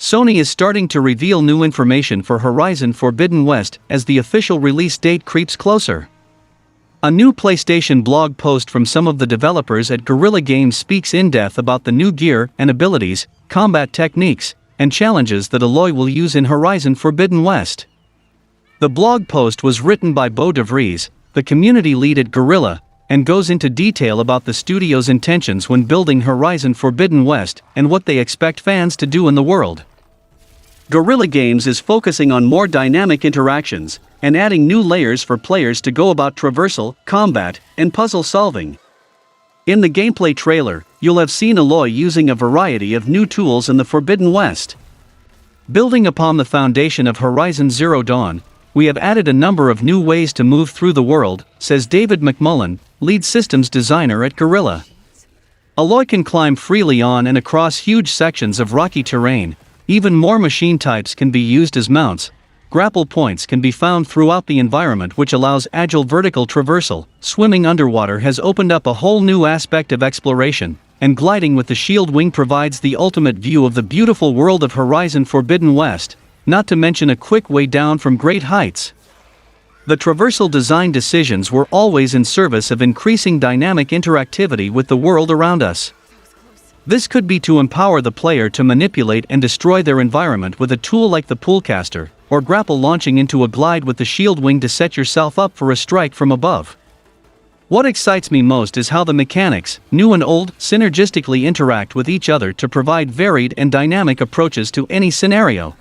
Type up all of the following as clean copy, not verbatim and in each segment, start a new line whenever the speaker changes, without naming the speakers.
Sony is starting to reveal new information for Horizon Forbidden West as the official release date creeps closer. A new PlayStation blog post from some of the developers at Guerrilla Games speaks in depth about the new gear and abilities, combat techniques, and challenges that Aloy will use in Horizon Forbidden West. The blog post was written by Bo DeVries, the community lead at Guerrilla, and goes into detail about the studio's intentions when building Horizon Forbidden West and what they expect fans to do in the world. Guerrilla Games is focusing on more dynamic interactions and adding new layers for players to go about traversal, combat, and puzzle solving. In the gameplay trailer, you'll have seen Aloy using a variety of new tools in the Forbidden West. Building upon the foundation of Horizon Zero Dawn, we have added a number of new ways to move through the world, says David McMullen, lead systems designer at Guerrilla. Aloy can climb freely on and across huge sections of rocky terrain. Even more machine types can be used as mounts. Grapple points can be found throughout the environment, which allows agile vertical traversal. Swimming underwater has opened up a whole new aspect of exploration, and gliding with the shield wing provides the ultimate view of the beautiful world of Horizon Forbidden West, not to mention a quick way down from great heights. The traversal design decisions were always in service of increasing dynamic interactivity with the world around us. This could be to empower the player to manipulate and destroy their environment with a tool like the Poolcaster, or grapple launching into a glide with the shield wing to set yourself up for a strike from above. What excites me most is how the mechanics, new and old, synergistically interact with each other to provide varied and dynamic approaches to any scenario.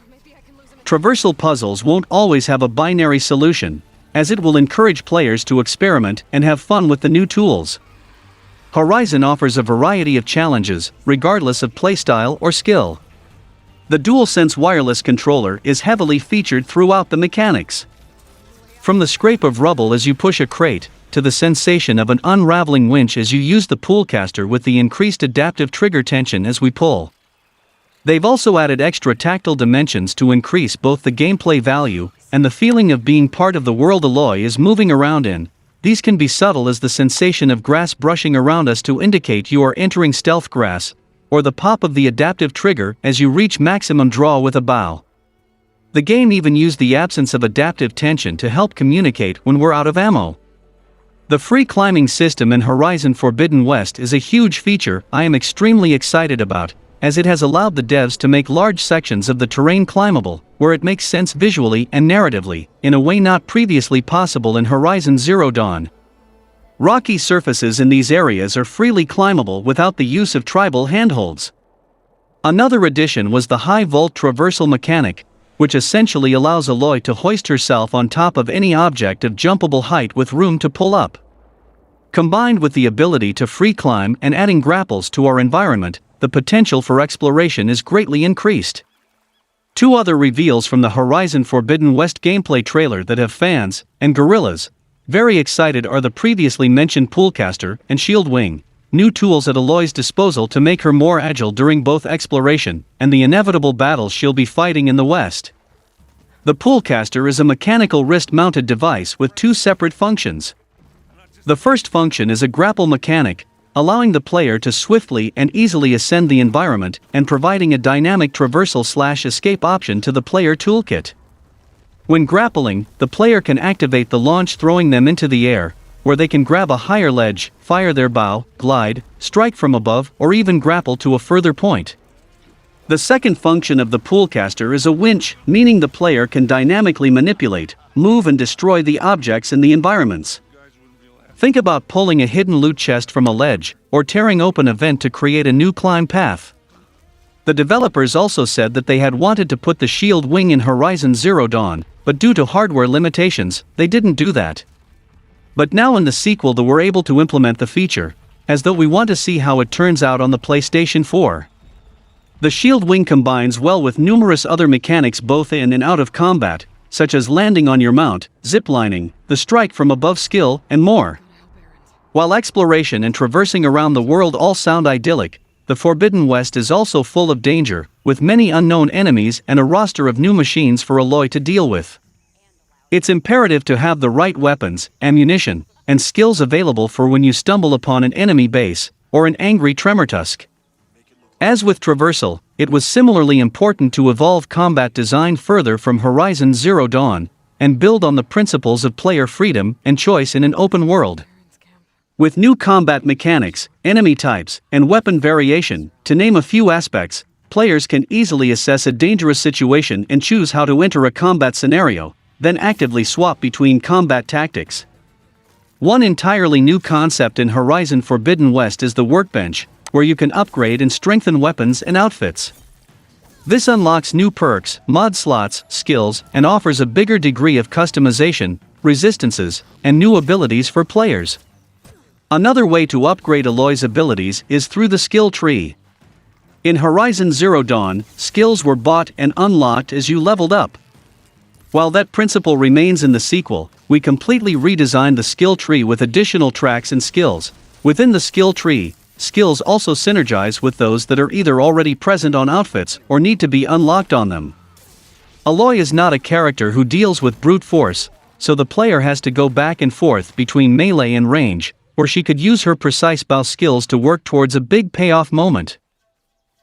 Traversal puzzles won't always have a binary solution, as it will encourage players to experiment and have fun with the new tools. Horizon offers a variety of challenges, regardless of playstyle or skill. The DualSense wireless controller is heavily featured throughout the mechanics. From the scrape of rubble as you push a crate, to the sensation of an unraveling winch as you use the Poolcaster with the increased adaptive trigger tension as we pull. They've also added extra tactile dimensions to increase both the gameplay value and the feeling of being part of the world Aloy is moving around in. These can be subtle as the sensation of grass brushing around us to indicate you are entering stealth grass, or the pop of the adaptive trigger as you reach maximum draw with a bow. The game even used the absence of adaptive tension to help communicate when we're out of ammo. The free climbing system in Horizon Forbidden West is a huge feature I am extremely excited about, as it has allowed the devs to make large sections of the terrain climbable, where it makes sense visually and narratively, in a way not previously possible in Horizon Zero Dawn. Rocky surfaces in these areas are freely climbable without the use of tribal handholds. Another addition was the high-volt traversal mechanic, which essentially allows Aloy to hoist herself on top of any object of jumpable height with room to pull up. Combined with the ability to free climb and adding grapples to our environment, the potential for exploration is greatly increased. Two other reveals from the Horizon Forbidden West gameplay trailer that have fans, and Guerrillas, very excited are the previously mentioned Poolcaster and Shield Wing, new tools at Aloy's disposal to make her more agile during both exploration and the inevitable battles she'll be fighting in the West. The Poolcaster is a mechanical wrist-mounted device with two separate functions. The first function is a grapple mechanic, allowing the player to swiftly and easily ascend the environment and providing a dynamic traversal/escape option to the player toolkit. When grappling, the player can activate the launch, throwing them into the air, where they can grab a higher ledge, fire their bow, glide, strike from above, or even grapple to a further point. The second function of the Poolcaster is a winch, meaning the player can dynamically manipulate, move and destroy the objects in the environments. Think about pulling a hidden loot chest from a ledge, or tearing open a vent to create a new climb path. The developers also said that they had wanted to put the Shield Wing in Horizon Zero Dawn, but due to hardware limitations, they didn't do that. But now in the sequel they were able to implement the feature, as though we want to see how it turns out on the PlayStation 4. The Shield Wing combines well with numerous other mechanics both in and out of combat, such as landing on your mount, ziplining, the strike from above skill, and more. While exploration and traversing around the world all sound idyllic, the Forbidden West is also full of danger, with many unknown enemies and a roster of new machines for Aloy to deal with. It's imperative to have the right weapons, ammunition, and skills available for when you stumble upon an enemy base, or an angry Tremortusk. As with traversal, it was similarly important to evolve combat design further from Horizon Zero Dawn, and build on the principles of player freedom and choice in an open world. With new combat mechanics, enemy types, and weapon variation, to name a few aspects, players can easily assess a dangerous situation and choose how to enter a combat scenario, then actively swap between combat tactics. One entirely new concept in Horizon Forbidden West is the workbench, where you can upgrade and strengthen weapons and outfits. This unlocks new perks, mod slots, skills, and offers a bigger degree of customization, resistances, and new abilities for players. Another way to upgrade Aloy's abilities is through the skill tree. In Horizon Zero Dawn, skills were bought and unlocked as you leveled up. While that principle remains in the sequel, we completely redesigned the skill tree with additional tracks and skills. Within the skill tree, skills also synergize with those that are either already present on outfits or need to be unlocked on them. Aloy is not a character who deals with brute force, so the player has to go back and forth between melee and range, or she could use her precise bow skills to work towards a big payoff moment.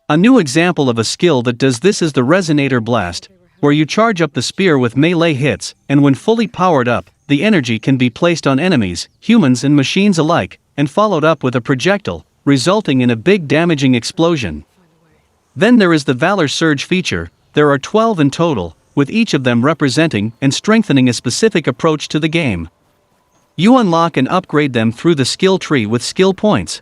A new example of a skill that does this is the Resonator Blast, where you charge up the spear with melee hits, and when fully powered up, the energy can be placed on enemies, humans and machines alike, and followed up with a projectile, resulting in a big damaging explosion. Then there is the Valor Surge feature. There are 12 in total, with each of them representing and strengthening a specific approach to the game. You unlock and upgrade them through the skill tree with skill points.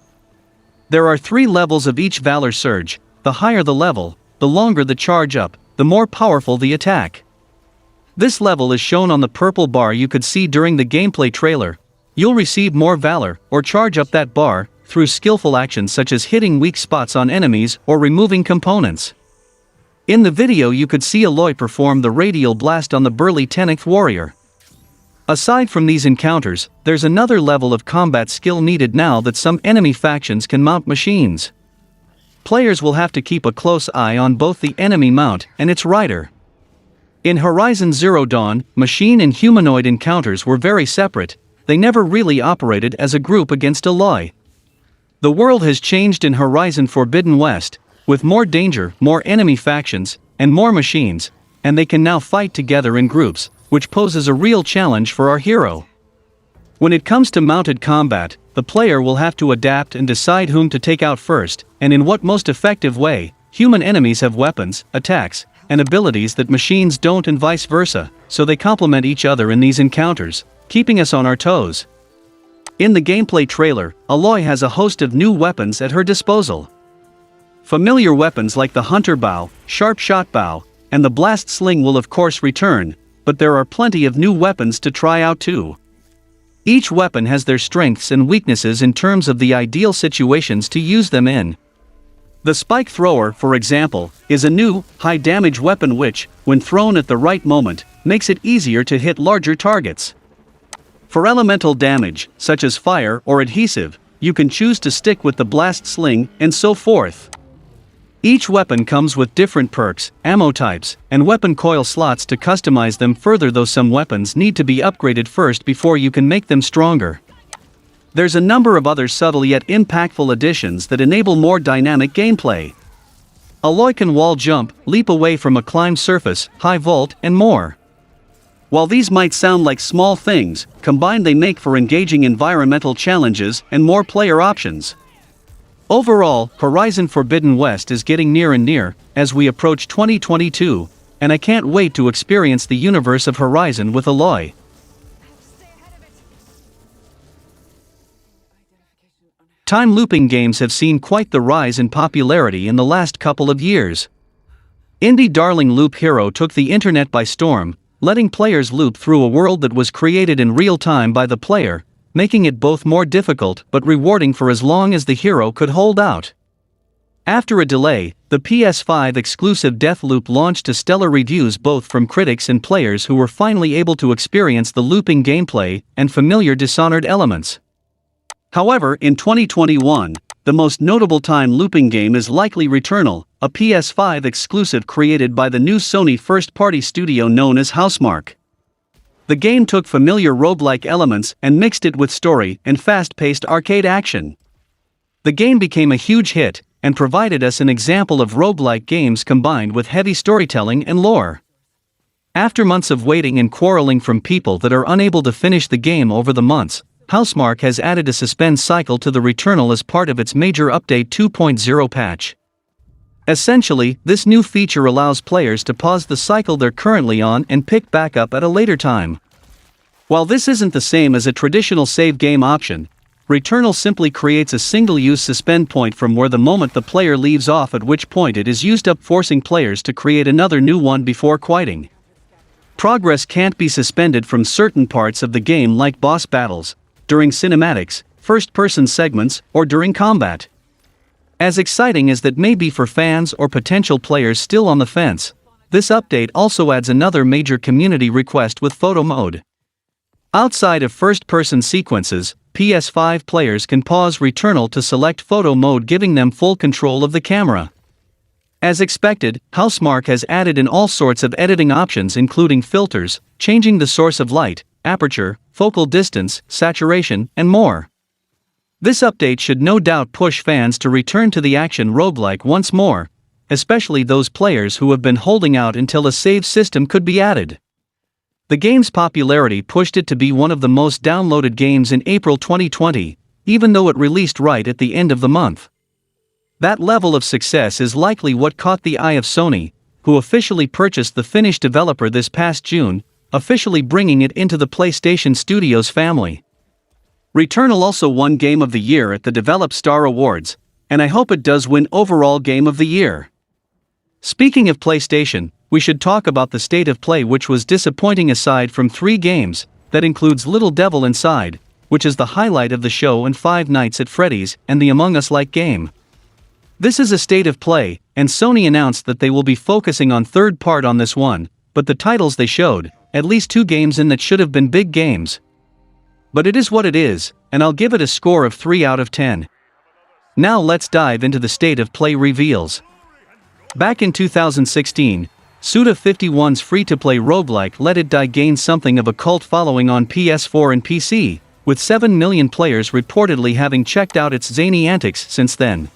There are 3 levels of each Valor Surge. The higher the level, the longer the charge up, the more powerful the attack. This level is shown on the purple bar you could see during the gameplay trailer. You'll receive more Valor, or charge up that bar, through skillful actions such as hitting weak spots on enemies or removing components. In the video you could see Aloy perform the Radial Blast on the burly 10th warrior. Aside from these encounters, there's another level of combat skill needed now that some enemy factions can mount machines. Players will have to keep a close eye on both the enemy mount and its rider. In Horizon Zero Dawn, machine and humanoid encounters were very separate. They never really operated as a group against Aloy. The world has changed in Horizon Forbidden West, with more danger, more enemy factions, and more machines, and they can now fight together in groups, which poses a real challenge for our hero. When it comes to mounted combat, the player will have to adapt and decide whom to take out first, and in what most effective way. Human enemies have weapons, attacks, and abilities that machines don't and vice versa, so they complement each other in these encounters, keeping us on our toes. In the gameplay trailer, Aloy has a host of new weapons at her disposal. Familiar weapons like the Hunter Bow, Sharp Shot Bow, and the Blast Sling will of course return, but there are plenty of new weapons to try out too. Each weapon has their strengths and weaknesses in terms of the ideal situations to use them in. The Spike Thrower, for example, is a new, high-damage weapon which, when thrown at the right moment, makes it easier to hit larger targets. For elemental damage, such as fire or adhesive, you can choose to stick with the Blast Sling, and so forth. Each weapon comes with different perks, ammo types, and weapon coil slots to customize them further, though some weapons need to be upgraded first before you can make them stronger. There's a number of other subtle yet impactful additions that enable more dynamic gameplay. Aloy can wall jump, leap away from a climbed surface, high vault, and more. While these might sound like small things, combined they make for engaging environmental challenges and more player options. Overall, Horizon Forbidden West is getting near and near, as we approach 2022, and I can't wait to experience the universe of Horizon with Aloy. Time looping games have seen quite the rise in popularity in the last couple of years. Indie darling Loop Hero took the internet by storm, letting players loop through a world that was created in real time by the player, making it both more difficult but rewarding for as long as the hero could hold out. After a delay, the PS5 exclusive Deathloop launched to stellar reviews both from critics and players who were finally able to experience the looping gameplay and familiar Dishonored elements. However, in 2021, the most notable time looping game is likely Returnal, a PS5 exclusive created by the new Sony first-party studio known as Housemarque. The game took familiar roguelike elements and mixed it with story and fast-paced arcade action. The game became a huge hit, and provided us an example of roguelike games combined with heavy storytelling and lore. After months of waiting and quarreling from people that are unable to finish the game over the months, Housemarque has added a suspend cycle to the Returnal as part of its major update 2.0 patch. Essentially, this new feature allows players to pause the cycle they're currently on and pick back up at a later time. While this isn't the same as a traditional save game option, Returnal simply creates a single-use suspend point from where the moment the player leaves off, at which point it is used up, forcing players to create another new one before quitting. Progress can't be suspended from certain parts of the game like boss battles, during cinematics, first-person segments, or during combat. As exciting as that may be for fans or potential players still on the fence, this update also adds another major community request with photo mode. Outside of first-person sequences, PS5 players can pause Returnal to select photo mode, giving them full control of the camera. As expected, Housemarque has added in all sorts of editing options, including filters, changing the source of light, aperture, focal distance, saturation, and more. This update should no doubt push fans to return to the action roguelike once more, especially those players who have been holding out until a save system could be added. The game's popularity pushed it to be one of the most downloaded games in April 2020, even though it released right at the end of the month. That level of success is likely what caught the eye of Sony, who officially purchased the Finnish developer this past June, officially bringing it into the PlayStation Studios family. Returnal also won Game of the Year at the Develop Star Awards, and I hope it does win overall Game of the Year. Speaking of PlayStation, we should talk about the state of play, which was disappointing. Aside from 3 games, that includes Little Devil Inside, which is the highlight of the show, and Five Nights at Freddy's and the Among Us-like game. This is a state of play, and Sony announced that they will be focusing on third part on this one, but the titles they showed, at least 2 games in that should have been big games. But it is what it is, and I'll give it a score of 3 out of 10. Now let's dive into the state of play reveals. Back in 2016, Suda51's free-to-play roguelike Let It Die gained something of a cult following on PS4 and PC, with 7 million players reportedly having checked out its zany antics since then.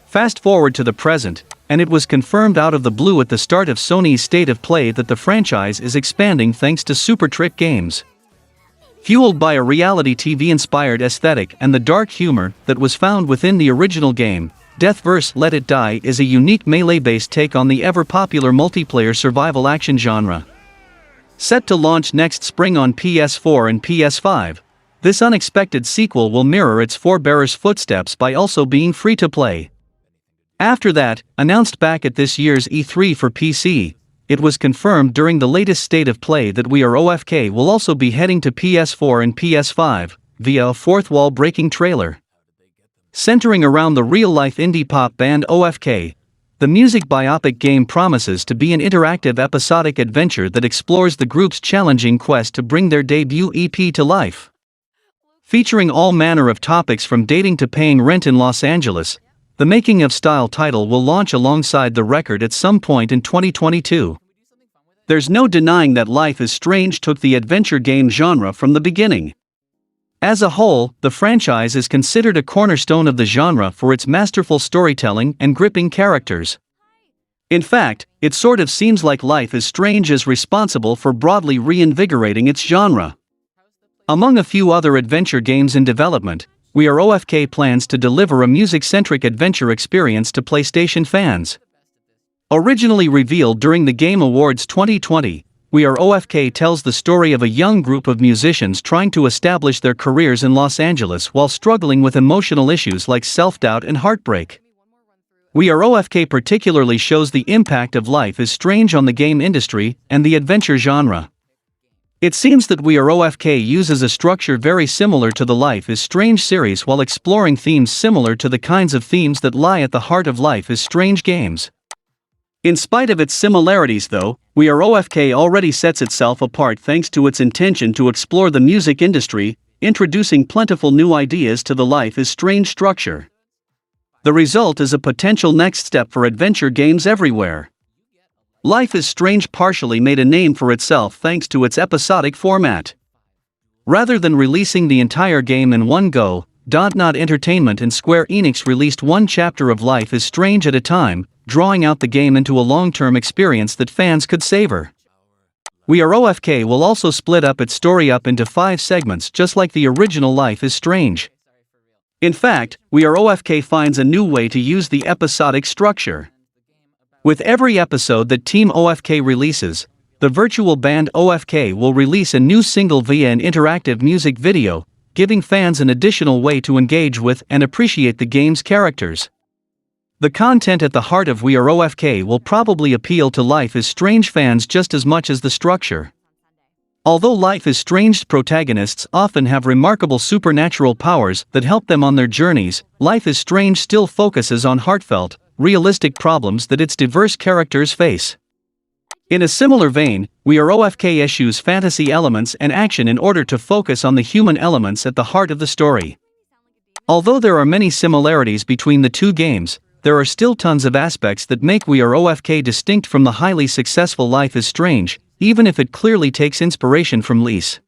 Fast forward to the present, and it was confirmed out of the blue at the start of Sony's state of play that the franchise is expanding thanks to Super Trick Games. Fueled by a reality TV-inspired aesthetic and the dark humor that was found within the original game, Deathverse Let It Die is a unique melee-based take on the ever-popular multiplayer survival action genre. Set to launch next spring on PS4 and PS5, this unexpected sequel will mirror its forebear's footsteps by also being free-to-play. After that, announced back at this year's E3 for PC, it was confirmed during the latest state of play that We Are OFK will also be heading to PS4 and PS5, via a fourth-wall-breaking trailer. Centering around the real-life indie pop band OFK, the music biopic game promises to be an interactive episodic adventure that explores the group's challenging quest to bring their debut EP to life. Featuring all manner of topics from dating to paying rent in Los Angeles, the Making of Style title will launch alongside the record at some point in 2022. There's no denying that Life is Strange took the adventure game genre from the beginning. As a whole, the franchise is considered a cornerstone of the genre for its masterful storytelling and gripping characters. In fact, it sort of seems like Life is Strange is responsible for broadly reinvigorating its genre. Among a few other adventure games in development, We Are OFK plans to deliver a music-centric adventure experience to PlayStation fans. Originally revealed during the Game Awards 2020, We Are OFK tells the story of a young group of musicians trying to establish their careers in Los Angeles while struggling with emotional issues like self-doubt and heartbreak. We Are OFK particularly shows the impact of Life is Strange on the game industry and the adventure genre. It seems that We Are OFK uses a structure very similar to the Life is Strange series while exploring themes similar to the kinds of themes that lie at the heart of Life is Strange games. In spite of its similarities though, We Are OFK already sets itself apart thanks to its intention to explore the music industry, introducing plentiful new ideas to the Life is Strange structure. The result is a potential next step for adventure games everywhere. Life is Strange partially made a name for itself thanks to its episodic format. Rather than releasing the entire game in one go, Dontnod Entertainment and Square Enix released one chapter of Life is Strange at a time, drawing out the game into a long-term experience that fans could savor. We Are OFK will also split up its story up into 5 segments just like the original Life is Strange. In fact, We Are OFK finds a new way to use the episodic structure. With every episode that Team OFK releases, the virtual band OFK will release a new single via an interactive music video, giving fans an additional way to engage with and appreciate the game's characters. The content at the heart of We Are OFK will probably appeal to Life is Strange fans just as much as the structure. Although Life is Strange's protagonists often have remarkable supernatural powers that help them on their journeys, Life is Strange still focuses on heartfelt, realistic problems that its diverse characters face. In a similar vein, We Are OFK eschews fantasy elements and action in order to focus on the human elements at the heart of the story. Although there are many similarities between the two games, there are still tons of aspects that make We Are OFK distinct from the highly successful Life is Strange, even if it clearly takes inspiration from Lies.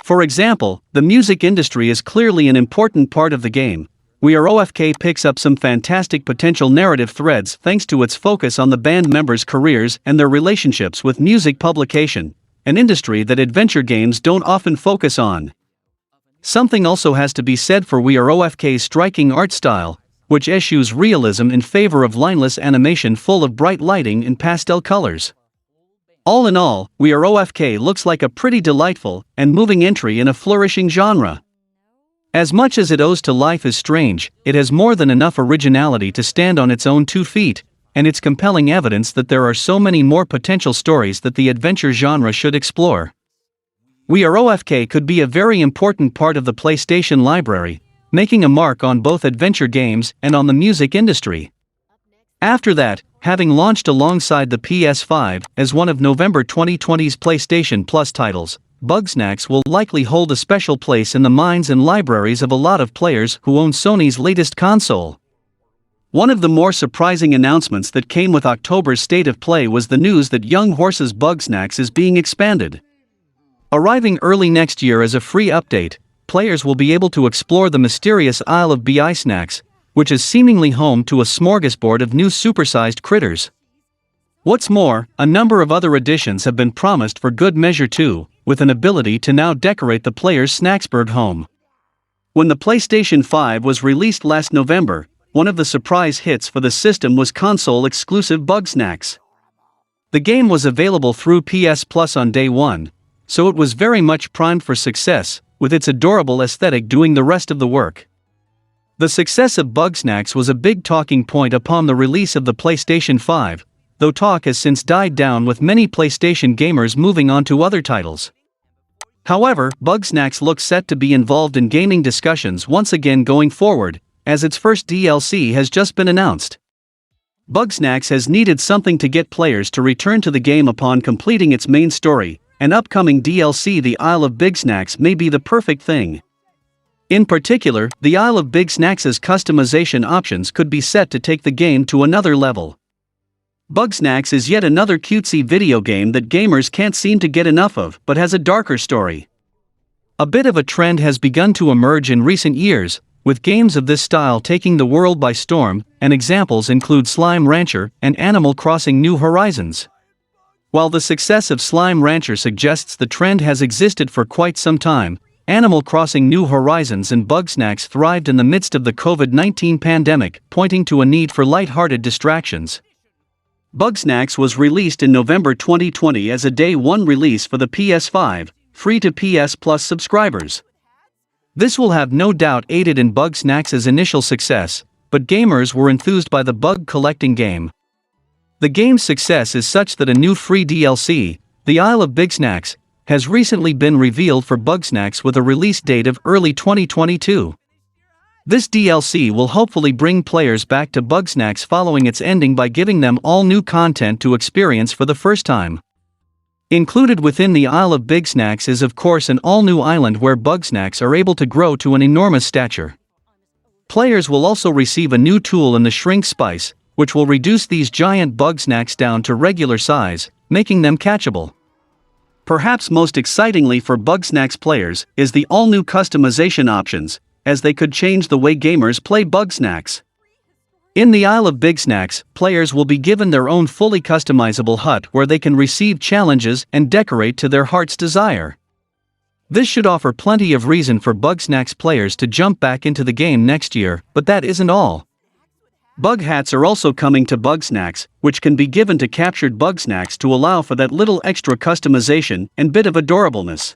For example, the music industry is clearly an important part of the game. We Are OFK picks up some fantastic potential narrative threads thanks to its focus on the band members' careers and their relationships with music publication, an industry that adventure games don't often focus on. Something also has to be said for We Are OFK's striking art style, which eschews realism in favor of lineless animation full of bright lighting and pastel colors. All in all, We Are OFK looks like a pretty delightful and moving entry in a flourishing genre. As much as it owes to Life is Strange, it has more than enough originality to stand on its own 2 feet, and it's compelling evidence that there are so many more potential stories that the adventure genre should explore. We Are OFK could be a very important part of the PlayStation library, making a mark on both adventure games and on the music industry. After that, having launched alongside the PS5 as one of November 2020's PlayStation Plus titles, Bugsnax will likely hold a special place in the minds and libraries of a lot of players who own Sony's latest console. One of the more surprising announcements that came with October's State of Play was the news that Young Horse's Bugsnax is being expanded. Arriving early next year as a free update, players will be able to explore the mysterious Isle of Bi Snacks, which is seemingly home to a smorgasbord of new supersized critters. What's more, a number of other additions have been promised for good measure too, with an ability to now decorate the player's Snacksburg home. When the PlayStation 5 was released last November, one of the surprise hits for the system was console-exclusive Bugsnax. The game was available through PS Plus on day one, so it was very much primed for success, with its adorable aesthetic doing the rest of the work. The success of Bugsnax was a big talking point upon the release of the PlayStation 5, though talk has since died down with many PlayStation gamers moving on to other titles. However, Bugsnax looks set to be involved in gaming discussions once again going forward, as its first DLC has just been announced. Bugsnax has needed something to get players to return to the game upon completing its main story, and upcoming DLC The Isle of Big Snacks may be the perfect thing. In particular, the Isle of Big Snacks' customization options could be set to take the game to another level. Bugsnax is yet another cutesy video game that gamers can't seem to get enough of, but has a darker story. A bit of a trend has begun to emerge in recent years, with games of this style taking the world by storm, and examples include Slime Rancher and Animal Crossing New Horizons. While the success of Slime Rancher suggests the trend has existed for quite some time, Animal Crossing New Horizons and Bugsnax thrived in the midst of the COVID-19 pandemic, pointing to a need for light-hearted distractions. Bugsnax was released in November 2020 as a Day 1 release for the PS5, free to PS Plus subscribers. This will have no doubt aided in Bugsnax's initial success, but gamers were enthused by the bug-collecting game. The game's success is such that a new free DLC, The Isle of Big Snacks, has recently been revealed for Bugsnax with a release date of early 2022. This DLC will hopefully bring players back to Bugsnax following its ending by giving them all new content to experience for the first time. Included within the Isle of Big Snacks is of course an all-new island where Bugsnax are able to grow to an enormous stature. Players will also receive a new tool in the Shrink Spice, which will reduce these giant Bugsnax down to regular size, making them catchable. Perhaps most excitingly for Bugsnax players is the all-new customization options, as they could change the way gamers play Bugsnax. In the Isle of Bigsnax, players will be given their own fully customizable hut where they can receive challenges and decorate to their heart's desire. This should offer plenty of reason for Bugsnax players to jump back into the game next year, but that isn't all. Bug hats are also coming to Bugsnax, which can be given to captured Bugsnax to allow for that little extra customization and bit of adorableness.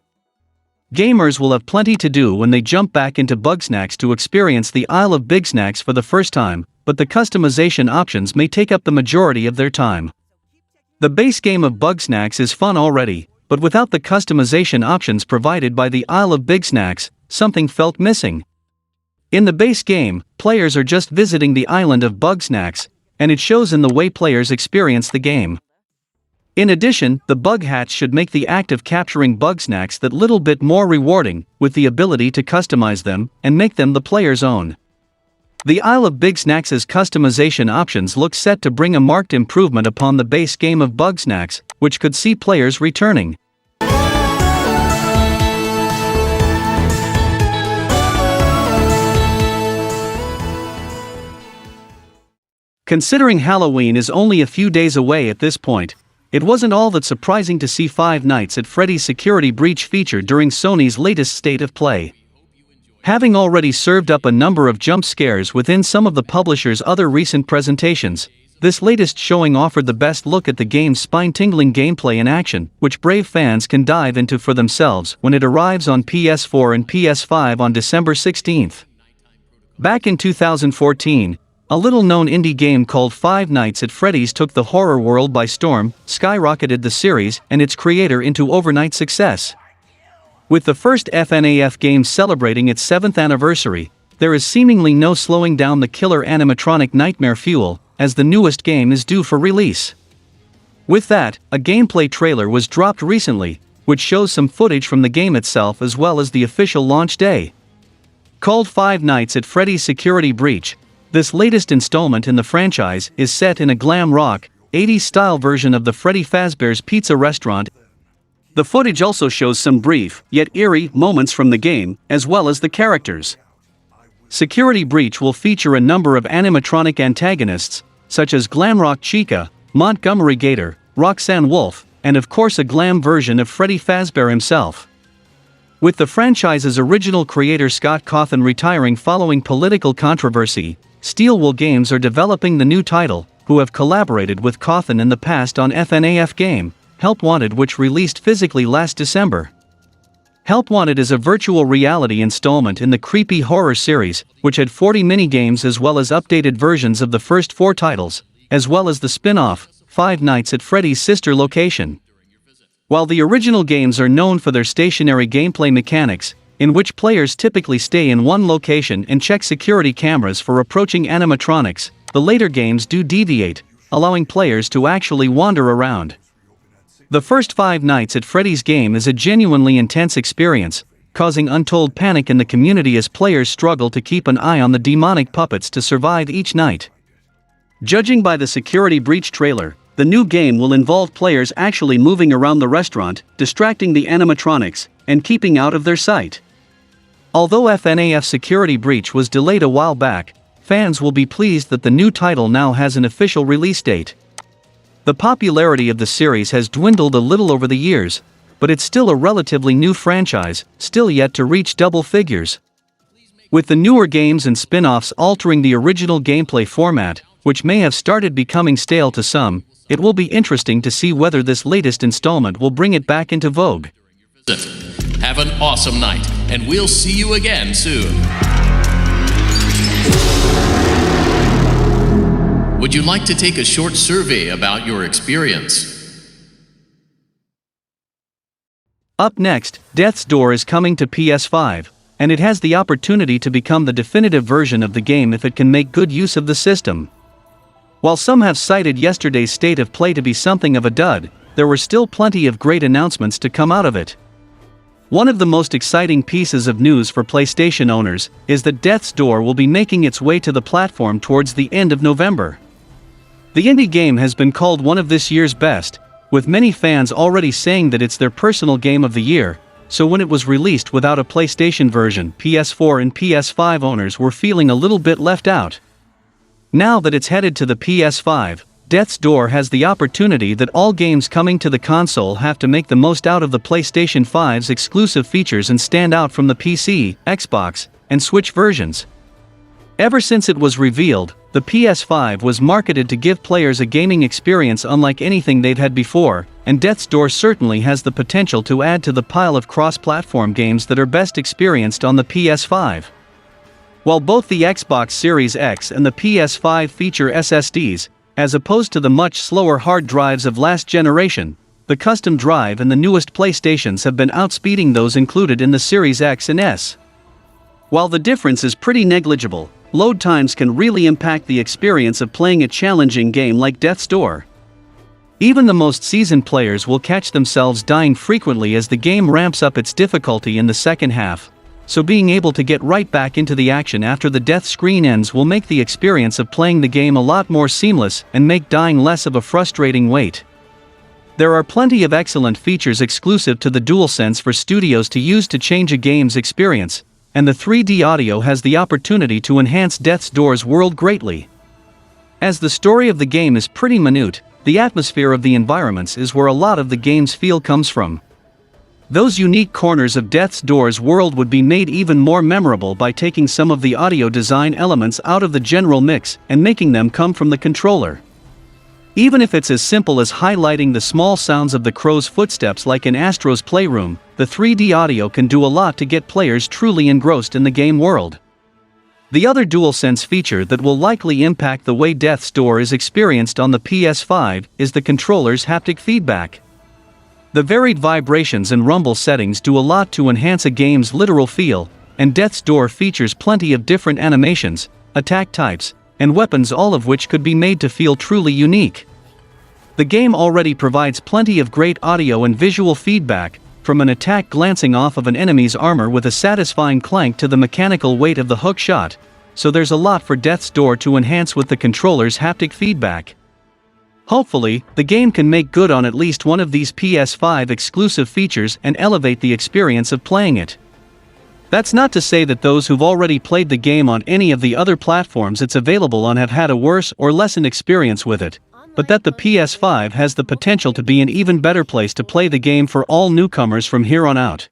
Gamers will have plenty to do when they jump back into Bugsnax to experience the Isle of Bigsnax for the first time, but the customization options may take up the majority of their time. The base game of Bugsnax is fun already, but without the customization options provided by the Isle of Bigsnax, something felt missing. In the base game, players are just visiting the island of Bugsnax, and it shows in the way players experience the game. In addition, the bug hats should make the act of capturing Bugsnax that little bit more rewarding, with the ability to customize them and make them the player's own. The Isle of Bigsnax's customization options look set to bring a marked improvement upon the base game of Bugsnax, which could see players returning. Considering Halloween is only a few days away at this point, it wasn't all that surprising to see Five Nights at Freddy's Security Breach featured during Sony's latest State of Play. Having already served up a number of jump scares within some of the publisher's other recent presentations, this latest showing offered the best look at the game's spine-tingling gameplay in action, which brave fans can dive into for themselves when it arrives on PS4 and PS5 on December 16th. Back in 2014, a little-known indie game called Five Nights at Freddy's took the horror world by storm, skyrocketed the series and its creator into overnight success. With the first FNAF game celebrating its 7th anniversary, there is seemingly no slowing down the killer animatronic nightmare fuel, as the newest game is due for release. With that, a gameplay trailer was dropped recently, which shows some footage from the game itself as well as the official launch day. Called Five Nights at Freddy's Security Breach, this latest installment in the franchise is set in a glam rock, 80s-style version of the Freddy Fazbear's Pizza restaurant. The footage also shows some brief, yet eerie, moments from the game, as well as the characters. Security Breach will feature a number of animatronic antagonists, such as Glamrock Chica, Montgomery Gator, Roxanne Wolf, and of course a glam version of Freddy Fazbear himself. With the franchise's original creator Scott Cawthon retiring following political controversy, Steelwool Games are developing the new title, who have collaborated with Cawthon in the past on FNAF game, Help Wanted, which released physically last December. Help Wanted is a virtual reality installment in the creepy horror series, which had 40 minigames as well as updated versions of the first 4 titles, as well as the spin-off, Five Nights at Freddy's sister location. While the original games are known for their stationary gameplay mechanics, in which players typically stay in one location and check security cameras for approaching animatronics, the later games do deviate, allowing players to actually wander around. The first Five Nights at Freddy's game is a genuinely intense experience, causing untold panic in the community as players struggle to keep an eye on the demonic puppets to survive each night. Judging by the Security Breach trailer, the new game will involve players actually moving around the restaurant, distracting the animatronics, and keeping out of their sight. Although FNAF Security Breach was delayed a while back, fans will be pleased that the new title now has an official release date. The popularity of the series has dwindled a little over the years, but it's still a relatively new franchise, still yet to reach double figures. With the newer games and spin-offs altering the original gameplay format, which may have started becoming stale to some, it will be interesting to see whether this latest installment will bring it back into vogue.
Have an awesome night, and we'll see you again soon. Would you like to take a short survey about your experience?
Up next, Death's Door is coming to PS5, and it has the opportunity to become the definitive version of the game if it can make good use of the system. While some have cited yesterday's State of Play to be something of a dud, there were still plenty of great announcements to come out of it. One of the most exciting pieces of news for PlayStation owners is that Death's Door will be making its way to the platform towards the end of November. The indie game has been called one of this year's best, with many fans already saying that it's their personal game of the year, so when it was released without a PlayStation version, PS4 and PS5 owners were feeling a little bit left out. Now that it's headed to the PS5, Death's Door has the opportunity that all games coming to the console have to make the most out of the PlayStation 5's exclusive features and stand out from the PC, Xbox, and Switch versions. Ever since it was revealed, the PS5 was marketed to give players a gaming experience unlike anything they've had before, and Death's Door certainly has the potential to add to the pile of cross-platform games that are best experienced on the PS5. While both the Xbox Series X and the PS5 feature SSDs, as opposed to the much slower hard drives of last generation, the custom drive and the newest PlayStations have been outspeeding those included in the Series X and S. While the difference is pretty negligible, load times can really impact the experience of playing a challenging game like Death's Door. Even the most seasoned players will catch themselves dying frequently as the game ramps up its difficulty in the second half, so being able to get right back into the action after the death screen ends will make the experience of playing the game a lot more seamless and make dying less of a frustrating wait. There are plenty of excellent features exclusive to the DualSense for studios to use to change a game's experience, and the 3D audio has the opportunity to enhance Death's Door's world greatly. As the story of the game is pretty minute, the atmosphere of the environments is where a lot of the game's feel comes from. Those unique corners of Death's Door's world would be made even more memorable by taking some of the audio design elements out of the general mix and making them come from the controller. Even if it's as simple as highlighting the small sounds of the crow's footsteps like in Astro's Playroom, the 3D audio can do a lot to get players truly engrossed in the game world. The other DualSense feature that will likely impact the way Death's Door is experienced on the PS5 is the controller's haptic feedback. The varied vibrations and rumble settings do a lot to enhance a game's literal feel, and Death's Door features plenty of different animations, attack types, and weapons, all of which could be made to feel truly unique. The game already provides plenty of great audio and visual feedback, from an attack glancing off of an enemy's armor with a satisfying clank to the mechanical weight of the hook shot, so there's a lot for Death's Door to enhance with the controller's haptic feedback. Hopefully, the game can make good on at least one of these PS5 exclusive features and elevate the experience of playing it. That's not to say that those who've already played the game on any of the other platforms it's available on have had a worse or lessened experience with it, but that the PS5 has the potential to be an even better place to play the game for all newcomers from here on out.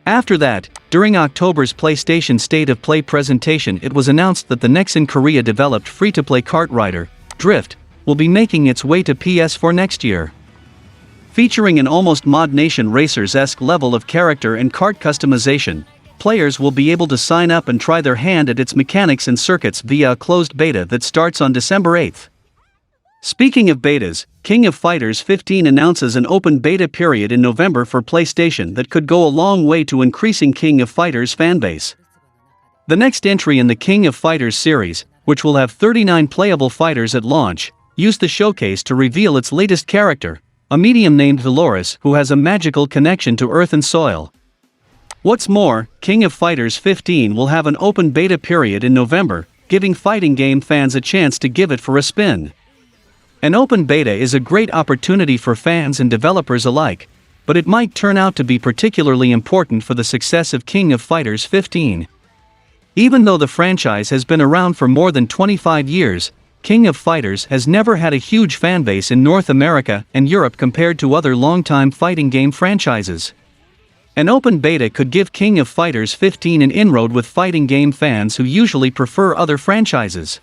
After that, during October's PlayStation State of Play presentation, it was announced that the Nexon Korea-developed free-to-play kart rider, Drift, will be making its way to PS4 next year. Featuring an almost Mod Nation Racers-esque level of character and kart customization, players will be able to sign up and try their hand at its mechanics and circuits via a closed beta that starts on December 8th. Speaking of betas, King of Fighters 15 announces an open beta period in November for PlayStation that could go a long way to increasing King of Fighters fanbase. The next entry in the King of Fighters series, which will have 39 playable fighters at launch, used the showcase to reveal its latest character, a medium named Dolores who has a magical connection to earth and soil. What's more, King of Fighters 15 will have an open beta period in November, giving fighting game fans a chance to give it for a spin. An open beta is a great opportunity for fans and developers alike, but it might turn out to be particularly important for the success of King of Fighters 15. Even though the franchise has been around for more than 25 years, King of Fighters has never had a huge fanbase in North America and Europe compared to other longtime fighting game franchises. An open beta could give King of Fighters 15 an inroad with fighting game fans who usually prefer other franchises.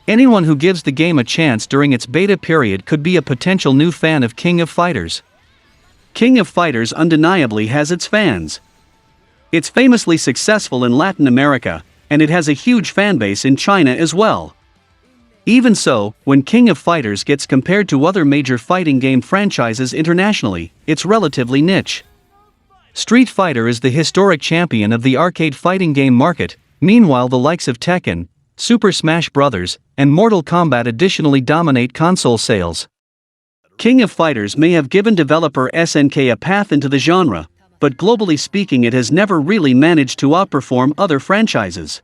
Anyone who gives the game a chance during its beta period could be a potential new fan of King of Fighters. King of Fighters undeniably has its fans. It's famously successful in Latin America, and it has a huge fanbase in China as well. Even so, when King of Fighters gets compared to other major fighting game franchises internationally, it's relatively niche. Street Fighter is the historic champion of the arcade fighting game market, meanwhile the likes of Tekken, Super Smash Bros., and Mortal Kombat additionally dominate console sales. King of Fighters may have given developer SNK a path into the genre, but globally speaking it has never really managed to outperform other franchises.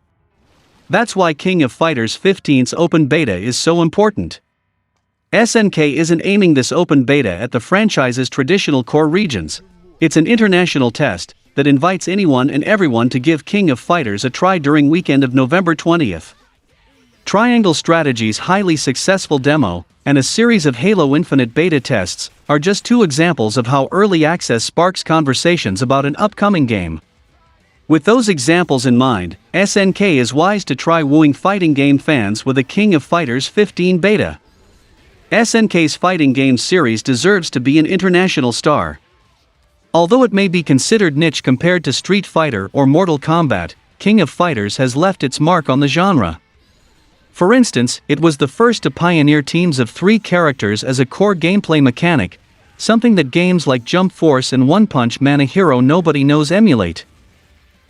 That's why King of Fighters 15's open beta is so important. SNK isn't aiming this open beta at the franchise's traditional core regions. It's an international test that invites anyone and everyone to give King of Fighters a try during weekend of November 20th. Triangle Strategy's highly successful demo and a series of Halo Infinite beta tests are just two examples of how early access sparks conversations about an upcoming game. With those examples in mind, SNK is wise to try wooing fighting game fans with a King of Fighters 15 beta. SNK's fighting game series deserves to be an international star. Although it may be considered niche compared to Street Fighter or Mortal Kombat, King of Fighters has left its mark on the genre. For instance, it was the first to pioneer teams of 3 characters as a core gameplay mechanic, something that games like Jump Force and One Punch Man, a hero nobody knows, emulate.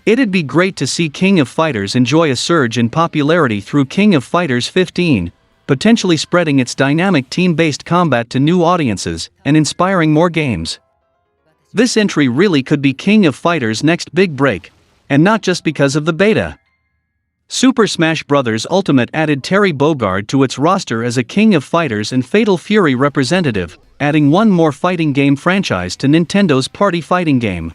It'd be great to see King of Fighters enjoy a surge in popularity through King of Fighters 15, potentially spreading its dynamic team-based combat to new audiences and inspiring more games. This entry really could be King of Fighters' next big break, and not just because of the beta. Super Smash Bros. Ultimate added Terry Bogard to its roster as a King of Fighters and Fatal Fury representative, adding one more fighting game franchise to Nintendo's party fighting game.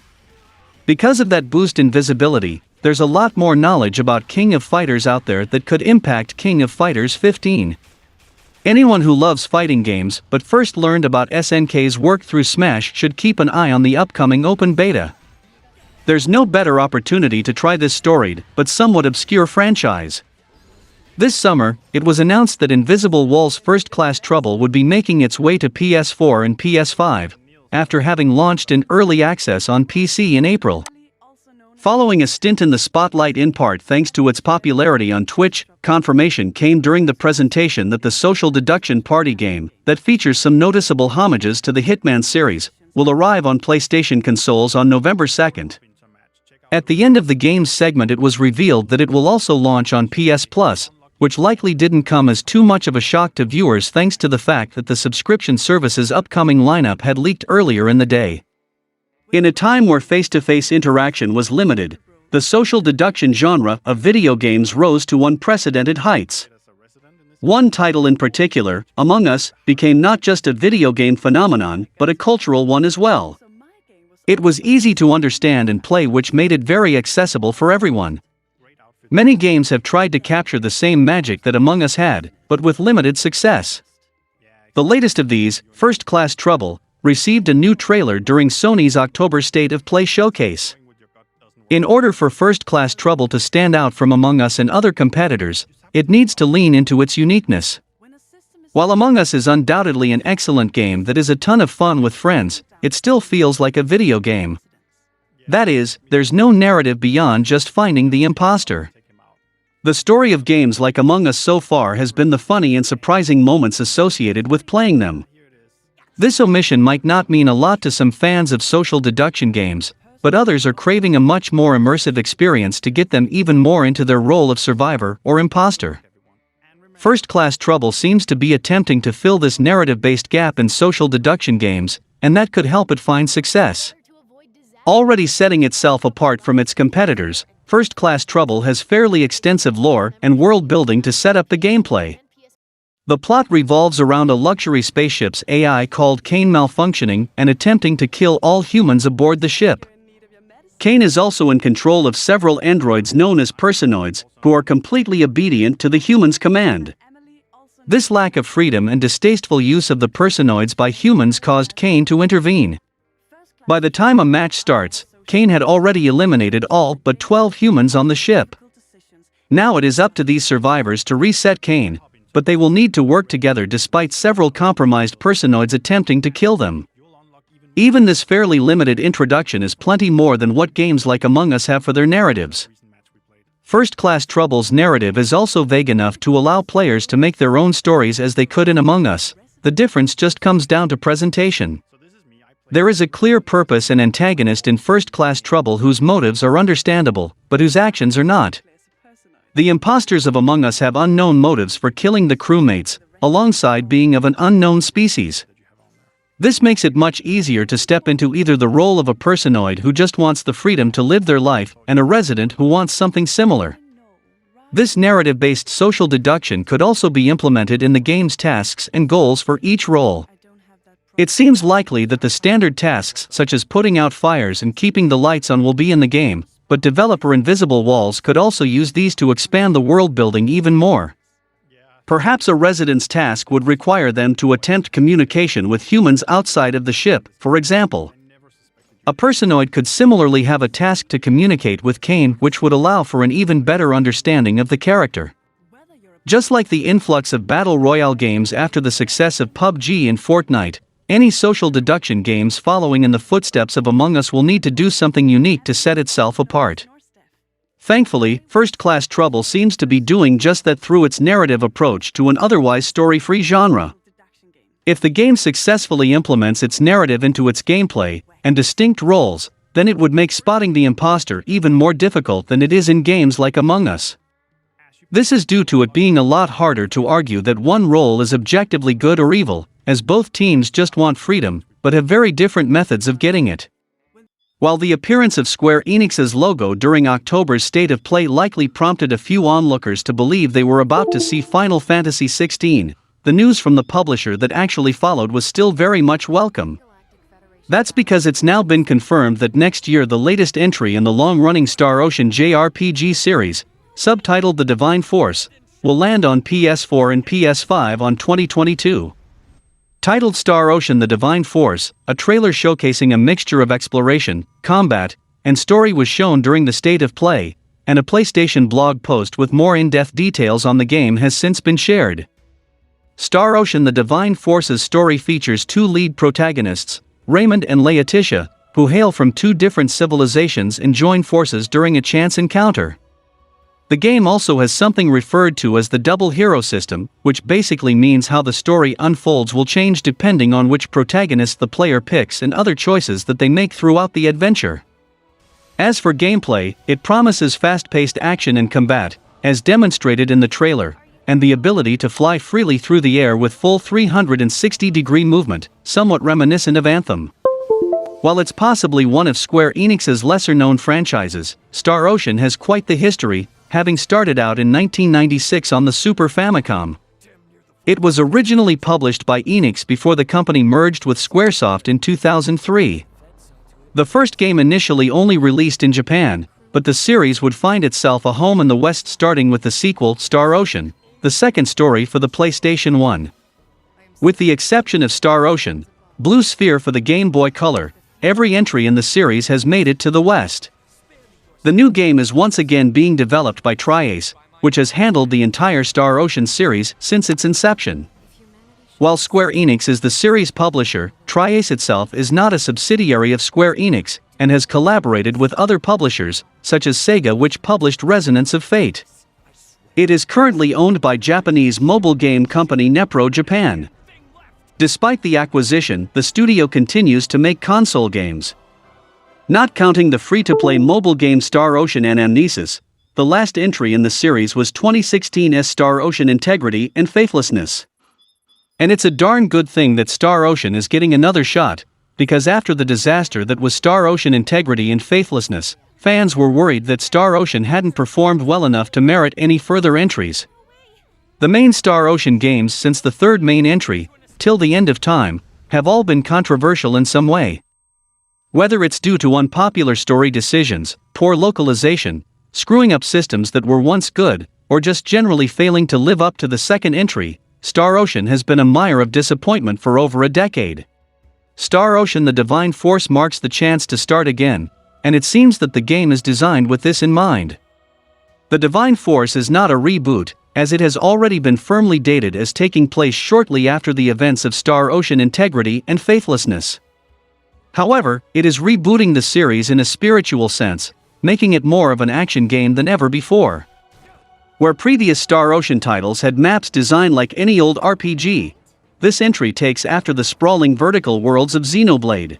Because of that boost in visibility, there's a lot more knowledge about King of Fighters out there that could impact King of Fighters 15. Anyone who loves fighting games but first learned about SNK's work through Smash should keep an eye on the upcoming open beta. There's no better opportunity to try this storied but somewhat obscure franchise. This summer, it was announced that Invisible Wall's First Class Trouble would be making its way to PS4 and PS5, after having launched in early access on PC in April. Following a stint in the spotlight in part thanks to its popularity on Twitch, confirmation came during the presentation that the social deduction party game, that features some noticeable homages to the Hitman series, will arrive on PlayStation consoles on November 2nd. At the end of the game's segment it was revealed that it will also launch on PS Plus, which likely didn't come as too much of a shock to viewers thanks to the fact that the subscription service's upcoming lineup had leaked earlier in the day. In a time where face-to-face interaction was limited, the social deduction genre of video games rose to unprecedented heights. One title in particular, Among Us, became not just a video game phenomenon but a cultural one as well. It was easy to understand and play, which made it very accessible for everyone. Many games have tried to capture the same magic that Among Us had, but with limited success. The latest of these, First Class Trouble, received a new trailer during Sony's October State of Play showcase. In order for First Class Trouble to stand out from Among Us and other competitors, it needs to lean into its uniqueness. While Among Us is undoubtedly an excellent game that is a ton of fun with friends, it still feels like a video game. That is, there's no narrative beyond just finding the imposter. The story of games like Among Us so far has been the funny and surprising moments associated with playing them. This omission might not mean a lot to some fans of social deduction games, but others are craving a much more immersive experience to get them even more into their role of survivor or imposter. First Class Trouble seems to be attempting to fill this narrative-based gap in social deduction games, and that could help it find success. Already setting itself apart from its competitors, First Class Trouble has fairly extensive lore and world building to set up the gameplay. The plot revolves around a luxury spaceship's AI called Kane malfunctioning and attempting to kill all humans aboard the ship. Kane is also in control of several androids known as personoids, who are completely obedient to the human's command. This lack of freedom and distasteful use of the personoids by humans caused Kane to intervene. By the time a match starts, Kane had already eliminated all but 12 humans on the ship. Now it is up to these survivors to reset Kane, but they will need to work together despite several compromised personoids attempting to kill them. Even this fairly limited introduction is plenty more than what games like Among Us have for their narratives. First Class Trouble's narrative is also vague enough to allow players to make their own stories as they could in Among Us. The difference just comes down to presentation. There is a clear purpose and antagonist in First Class Trouble whose motives are understandable, but whose actions are not. The imposters of Among Us have unknown motives for killing the crewmates, alongside being of an unknown species. This makes it much easier to step into either the role of a personoid who just wants the freedom to live their life and a resident who wants something similar. This narrative-based social deduction could also be implemented in the game's tasks and goals for each role. It seems likely that the standard tasks such as putting out fires and keeping the lights on will be in the game, but developer Invisible Walls could also use these to expand the world building even more. Perhaps a resident's task would require them to attempt communication with humans outside of the ship, for example. A personoid could similarly have a task to communicate with Kane, which would allow for an even better understanding of the character. Just like the influx of Battle Royale games after the success of PUBG and Fortnite, any social deduction games following in the footsteps of Among Us will need to do something unique to set itself apart. Thankfully, First Class Trouble seems to be doing just that through its narrative approach to an otherwise story-free genre. If the game successfully implements its narrative into its gameplay and distinct roles, then it would make spotting the imposter even more difficult than it is in games like Among Us. This is due to it being a lot harder to argue that one role is objectively good or evil, as both teams just want freedom, but have very different methods of getting it. While the appearance of Square Enix's logo during October's State of Play likely prompted a few onlookers to believe they were about to see Final Fantasy XVI, the news from the publisher that actually followed was still very much welcome. That's because it's now been confirmed that next year the latest entry in the long-running Star Ocean JRPG series, subtitled The Divine Force, will land on PS4 and PS5 on 2022. Titled Star Ocean The Divine Force, a trailer showcasing a mixture of exploration, combat, and story was shown during the State of Play, and a PlayStation blog post with more in-depth details on the game has since been shared. Star Ocean The Divine Force's story features two lead protagonists, Raymond and Laetitia, who hail from two different civilizations and join forces during a chance encounter. The game also has something referred to as the double hero system, which basically means how the story unfolds will change depending on which protagonist the player picks and other choices that they make throughout the adventure. As for gameplay, it promises fast-paced action and combat, as demonstrated in the trailer, and the ability to fly freely through the air with full 360-degree movement, somewhat reminiscent of Anthem. While it's possibly one of Square Enix's lesser-known franchises, Star Ocean has quite the history, having started out in 1996 on the Super Famicom. It was originally published by Enix before the company merged with Squaresoft in 2003. The first game initially only released in Japan, but the series would find itself a home in the West starting with the sequel, Star Ocean, the second story for the PlayStation 1. With the exception of Star Ocean, Blue Sphere for the Game Boy Color, every entry in the series has made it to the West. The new game is once again being developed by Tri-Ace, which has handled the entire Star Ocean series since its inception. While Square Enix is the series publisher, Tri-Ace itself is not a subsidiary of Square Enix, and has collaborated with other publishers, such as Sega, which published Resonance of Fate. It is currently owned by Japanese mobile game company Nepro Japan. Despite the acquisition, the studio continues to make console games. Not counting the free-to-play mobile game Star Ocean and Amnesis, the last entry in the series was 2016's Star Ocean Integrity and Faithlessness. And it's a darn good thing that Star Ocean is getting another shot, because after the disaster that was Star Ocean Integrity and Faithlessness, fans were worried that Star Ocean hadn't performed well enough to merit any further entries. The main Star Ocean games since the third main entry, Till the End of Time, have all been controversial in some way. Whether it's due to unpopular story decisions, poor localization, screwing up systems that were once good, or just generally failing to live up to the second entry, Star Ocean has been a mire of disappointment for over a decade. Star Ocean The Divine Force marks the chance to start again, and it seems that the game is designed with this in mind. The Divine Force is not a reboot, as it has already been firmly dated as taking place shortly after the events of Star Ocean Integrity and Faithlessness. However, it is rebooting the series in a spiritual sense, making it more of an action game than ever before. Where previous Star Ocean titles had maps designed like any old RPG, this entry takes after the sprawling vertical worlds of Xenoblade.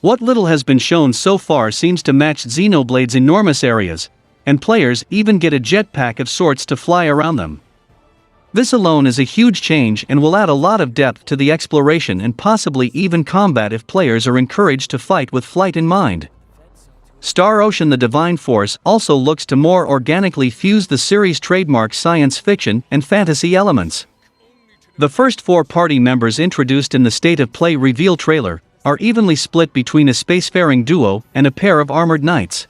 What little has been shown so far seems to match Xenoblade's enormous areas, and players even get a jetpack of sorts to fly around them. This alone is a huge change and will add a lot of depth to the exploration and possibly even combat if players are encouraged to fight with flight in mind. Star Ocean The Divine Force also looks to more organically fuse the series' trademark science fiction and fantasy elements. The first 4 party members introduced in the State of Play reveal trailer are evenly split between a spacefaring duo and a pair of armored knights.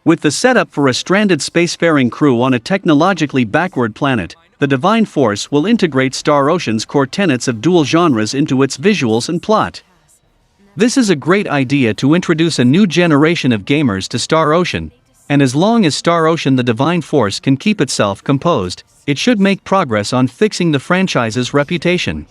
With the setup for a stranded spacefaring crew on a technologically backward planet, the Divine Force will integrate Star Ocean's core tenets of dual genres into its visuals and plot. This is a great idea to introduce a new generation of gamers to Star Ocean, and as long as Star Ocean the Divine Force can keep itself composed, it should make progress on fixing the franchise's reputation.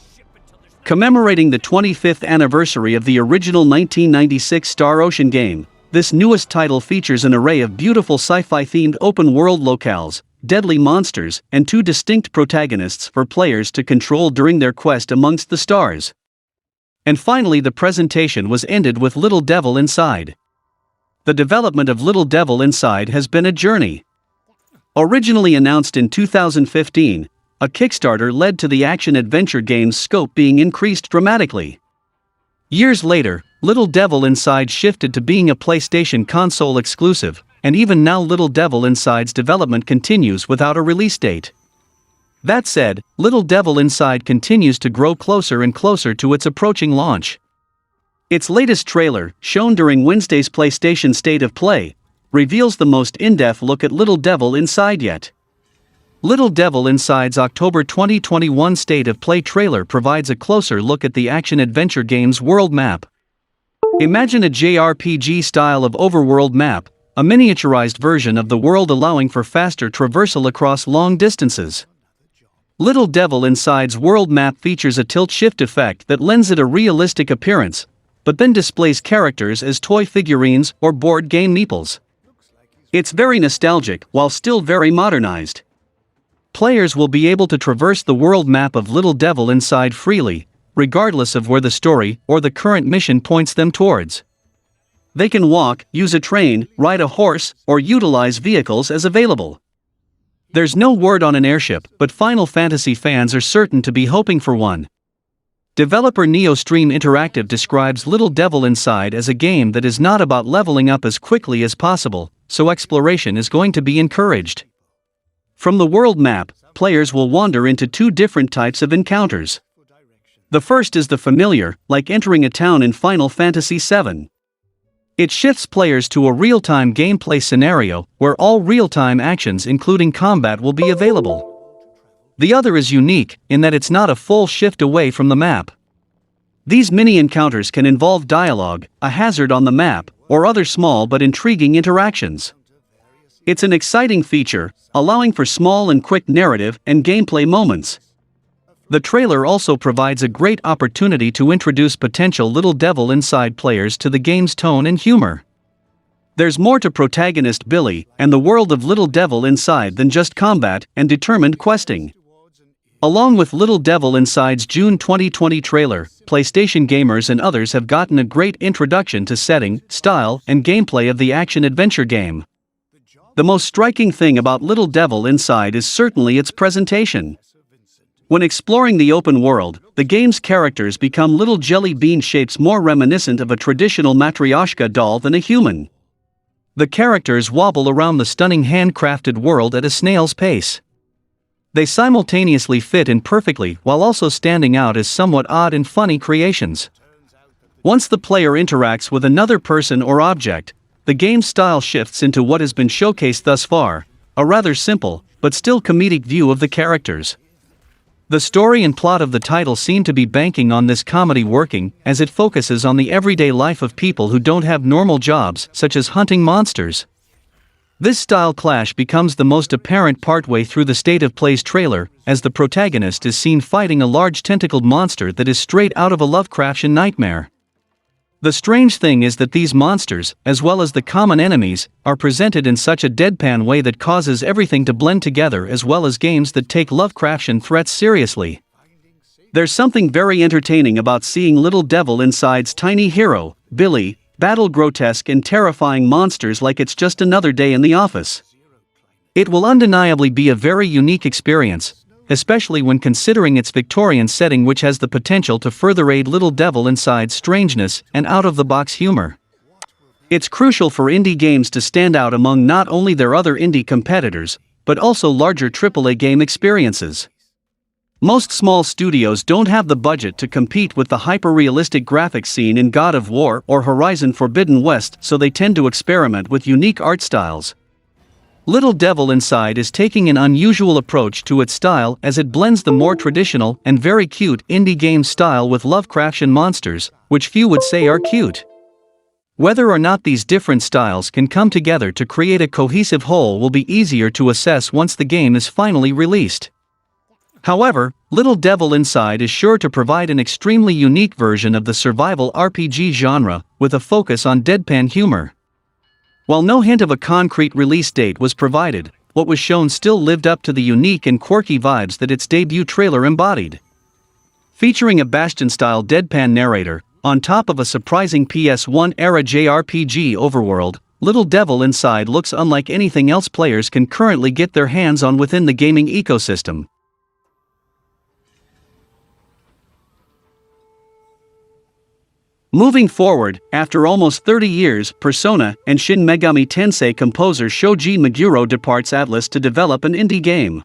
Commemorating the 25th anniversary of the original 1996 Star Ocean game, this newest title features an array of beautiful sci-fi-themed open-world locales, deadly monsters, and 2 distinct protagonists for players to control during their quest amongst the stars. And finally, the presentation was ended with Little Devil Inside. The development of Little Devil Inside has been a journey. Originally announced in 2015, a Kickstarter led to the action-adventure game's scope being increased dramatically. Years later, Little Devil Inside shifted to being a PlayStation console exclusive, and even now Little Devil Inside's development continues without a release date. That said, Little Devil Inside continues to grow closer and closer to its approaching launch. Its latest trailer, shown during Wednesday's PlayStation State of Play, reveals the most in-depth look at Little Devil Inside yet. Little Devil Inside's October 2021 State of Play trailer provides a closer look at the action-adventure game's world map. Imagine a JRPG style of overworld map, a miniaturized version of the world allowing for faster traversal across long distances. Little Devil Inside's world map features a tilt-shift effect that lends it a realistic appearance, but then displays characters as toy figurines or board game meeples. It's very nostalgic while still very modernized. Players will be able to traverse the world map of Little Devil Inside freely, regardless of where the story or the current mission points them towards. They can walk, use a train, ride a horse, or utilize vehicles as available. There's no word on an airship, but Final Fantasy fans are certain to be hoping for one. Developer NeoStream Interactive describes Little Devil Inside as a game that is not about leveling up as quickly as possible, so exploration is going to be encouraged. From the world map, players will wander into 2 different types of encounters. The first is the familiar, like entering a town in Final Fantasy VII. It shifts players to a real-time gameplay scenario where all real-time actions including combat will be available. The other is unique in that it's not a full shift away from the map. These mini-encounters can involve dialogue, a hazard on the map, or other small but intriguing interactions. It's an exciting feature, allowing for small and quick narrative and gameplay moments. The trailer also provides a great opportunity to introduce potential Little Devil Inside players to the game's tone and humor. There's more to protagonist Billy and the world of Little Devil Inside than just combat and determined questing. Along with Little Devil Inside's June 2020 trailer, PlayStation gamers and others have gotten a great introduction to setting, style, and gameplay of the action-adventure game. The most striking thing about Little Devil Inside is certainly its presentation. When exploring the open world, the game's characters become little jelly bean shapes more reminiscent of a traditional Matryoshka doll than a human. The characters wobble around the stunning handcrafted world at a snail's pace. They simultaneously fit in perfectly while also standing out as somewhat odd and funny creations. Once the player interacts with another person or object, the game's style shifts into what has been showcased thus far, a rather simple, but still comedic view of the characters. The story and plot of the title seem to be banking on this comedy working, as it focuses on the everyday life of people who don't have normal jobs, such as hunting monsters. This style clash becomes the most apparent partway through the State of Play's trailer, as the protagonist is seen fighting a large tentacled monster that is straight out of a Lovecraftian nightmare. The strange thing is that these monsters, as well as the common enemies, are presented in such a deadpan way that causes everything to blend together, as well as games that take Lovecraftian threats seriously. There's something very entertaining about seeing Little Devil Inside's tiny hero, Billy, battle grotesque and terrifying monsters like it's just another day in the office. It will undeniably be a very unique experience, especially when considering its Victorian setting, which has the potential to further aid Little Devil Inside's strangeness and out-of-the-box humor. It's crucial for indie games to stand out among not only their other indie competitors, but also larger AAA game experiences. Most small studios don't have the budget to compete with the hyper-realistic graphics seen in God of War or Horizon Forbidden West, so they tend to experiment with unique art styles. Little Devil Inside is taking an unusual approach to its style as it blends the more traditional and very cute indie game style with Lovecraftian monsters, which few would say are cute. Whether or not these different styles can come together to create a cohesive whole will be easier to assess once the game is finally released. However, Little Devil Inside is sure to provide an extremely unique version of the survival RPG genre, with a focus on deadpan humor. While no hint of a concrete release date was provided, what was shown still lived up to the unique and quirky vibes that its debut trailer embodied. Featuring a Bastion-style deadpan narrator, on top of a surprising PS1-era JRPG overworld, Little Devil Inside looks unlike anything else players can currently get their hands on within the gaming ecosystem. Moving forward, after almost 30 years, Persona and Shin Megami Tensei composer Shoji Meguro departs Atlus to develop an indie game.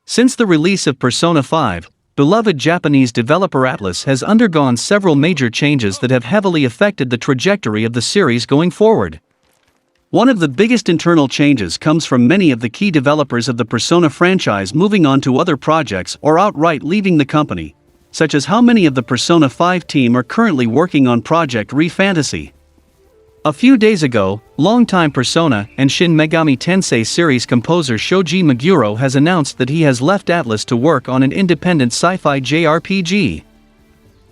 Since the release of Persona 5, beloved Japanese developer Atlus has undergone several major changes that have heavily affected the trajectory of the series going forward. One of the biggest internal changes comes from many of the key developers of the Persona franchise moving on to other projects or outright leaving the company, such as how many of the Persona 5 team are currently working on Project Re-Fantasy. A few days ago, longtime Persona and Shin Megami Tensei series composer Shoji Meguro has announced that he has left Atlus to work on an independent sci-fi JRPG.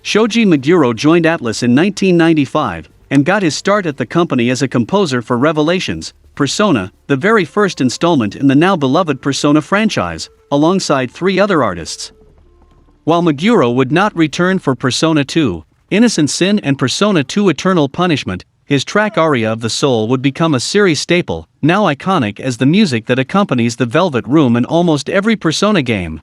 Shoji Meguro joined Atlus in 1995, and got his start at the company as a composer for Revelations, Persona, the very first installment in the now beloved Persona franchise, alongside 3 other artists. While Meguro would not return for Persona 2, Innocent Sin and Persona 2 Eternal Punishment, his track Aria of the Soul would become a series staple, now iconic as the music that accompanies the Velvet Room in almost every Persona game.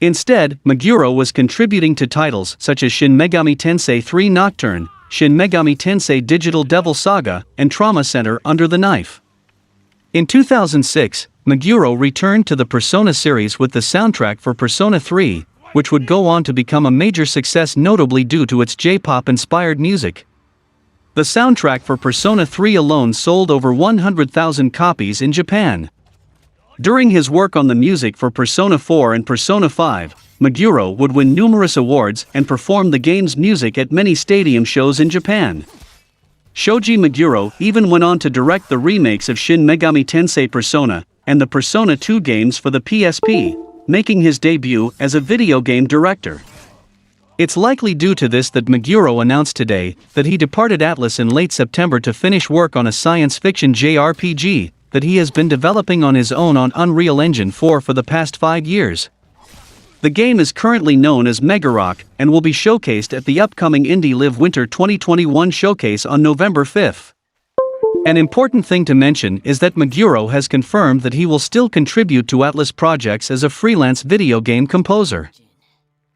Instead, Meguro was contributing to titles such as Shin Megami Tensei 3 Nocturne, Shin Megami Tensei Digital Devil Saga, and Trauma Center Under the Knife. In 2006, Meguro returned to the Persona series with the soundtrack for Persona 3, which would go on to become a major success notably due to its J-pop-inspired music. The soundtrack for Persona 3 alone sold over 100,000 copies in Japan. During his work on the music for Persona 4 and Persona 5, Meguro would win numerous awards and perform the game's music at many stadium shows in Japan. Shoji Meguro even went on to direct the remakes of Shin Megami Tensei Persona and the Persona 2 games for the PSP, making his debut as a video game director. It's likely due to this that Meguro announced today that he departed Atlus in late September to finish work on a science fiction JRPG that he has been developing on his own on Unreal Engine 4 for the past 5 years. The game is currently known as Megarock and will be showcased at the upcoming Indie Live Winter 2021 showcase on November 5th. An important thing to mention is that Meguro has confirmed that he will still contribute to Atlus projects as a freelance video game composer.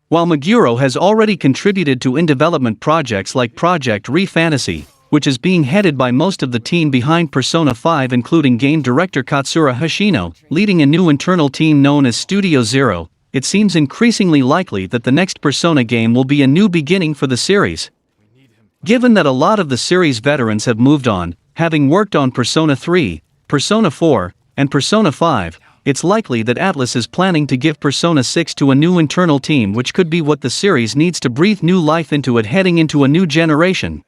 While Meguro has already contributed to in-development projects like Project Re-Fantasy, which is being headed by most of the team behind Persona 5 including game director Katsura Hoshino, leading a new internal team known as Studio Zero, it seems increasingly likely that the next Persona game will be a new beginning for the series. Given that a lot of the series veterans have moved on, having worked on Persona 3, Persona 4, and Persona 5, it's likely that Atlus is planning to give Persona 6 to a new internal team, which could be what the series needs to breathe new life into it heading into a new generation.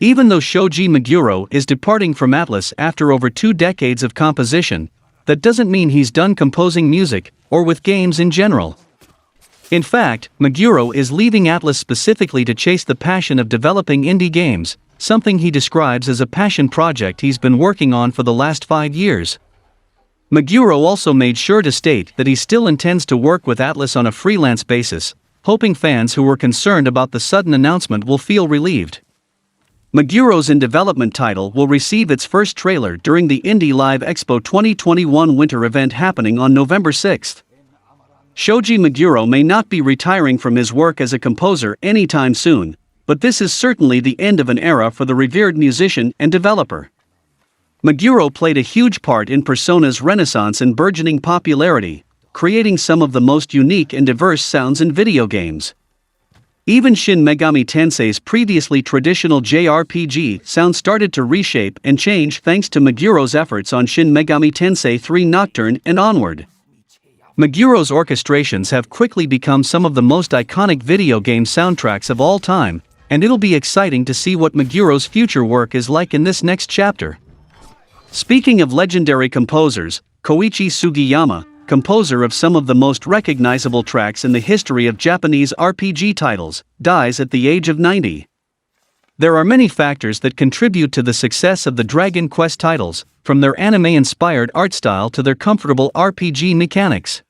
Even though Shoji Meguro is departing from Atlus after over 2 decades of composition, that doesn't mean he's done composing music, or with games in general. In fact, Meguro is leaving Atlus specifically to chase the passion of developing indie games, something he describes as a passion project he's been working on for the last 5 years. Meguro also made sure to state that he still intends to work with Atlus on a freelance basis, hoping fans who were concerned about the sudden announcement will feel relieved. Meguro's in-development title will receive its first trailer during the Indie Live Expo 2021 winter event happening on November 6th. Shoji Meguro may not be retiring from his work as a composer anytime soon, but this is certainly the end of an era for the revered musician and developer. Meguro played a huge part in Persona's renaissance and burgeoning popularity, creating some of the most unique and diverse sounds in video games. Even Shin Megami Tensei's previously traditional JRPG sound started to reshape and change thanks to Meguro's efforts on Shin Megami Tensei 3 Nocturne and onward. Meguro's orchestrations have quickly become some of the most iconic video game soundtracks of all time, and it'll be exciting to see what Meguro's future work is like in this next chapter. Speaking of legendary composers, Koichi Sugiyama, composer of some of the most recognizable tracks in the history of Japanese RPG titles, dies at the age of 90. There are many factors that contribute to the success of the Dragon Quest titles, from their anime-inspired art style to their comfortable RPG mechanics.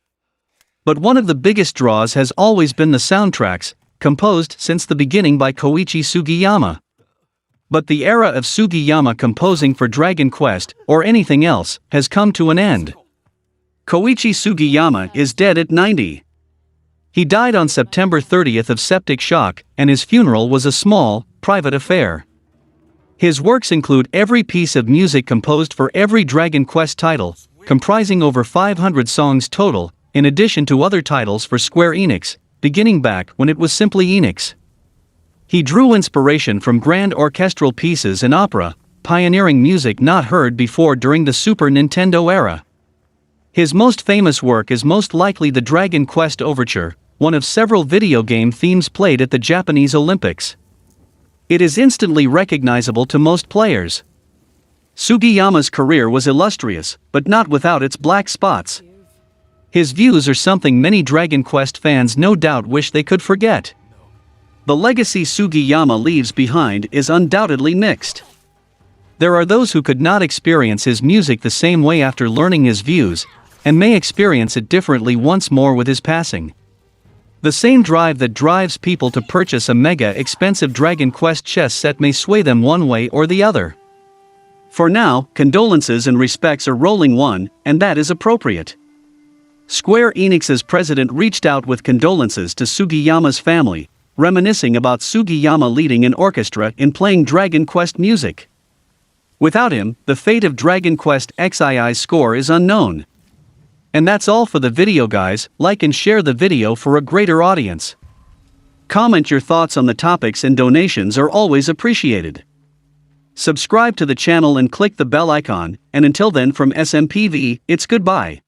But one of the biggest draws has always been the soundtracks, composed since the beginning by Koichi Sugiyama. But the era of Sugiyama composing for Dragon Quest, or anything else, has come to an end. Koichi Sugiyama is dead at 90. He died on September 30th of septic shock, and his funeral was a small, private affair. His works include every piece of music composed for every Dragon Quest title, comprising over 500 songs total, in addition to other titles for Square Enix, beginning back when it was simply Enix. He drew inspiration from grand orchestral pieces and opera, pioneering music not heard before during the Super Nintendo era. His most famous work is most likely the Dragon Quest Overture, one of several video game themes played at the Japanese Olympics. It is instantly recognizable to most players. Sugiyama's career was illustrious, but not without its black spots. His views are something many Dragon Quest fans no doubt wish they could forget. The legacy Sugiyama leaves behind is undoubtedly mixed. There are those who could not experience his music the same way after learning his views, and may experience it differently once more with his passing. The same drive that drives people to purchase a mega-expensive Dragon Quest chess set may sway them one way or the other. For now, condolences and respects are rolling one, and that is appropriate. Square Enix's president reached out with condolences to Sugiyama's family, reminiscing about Sugiyama leading an orchestra in playing Dragon Quest music. Without him, the fate of Dragon Quest XII's score is unknown. And that's all for the video, guys. Like and share the video for a greater audience. Comment your thoughts on the topics, and donations are always appreciated. Subscribe to the channel and click the bell icon, and until then, from SMPV, it's goodbye.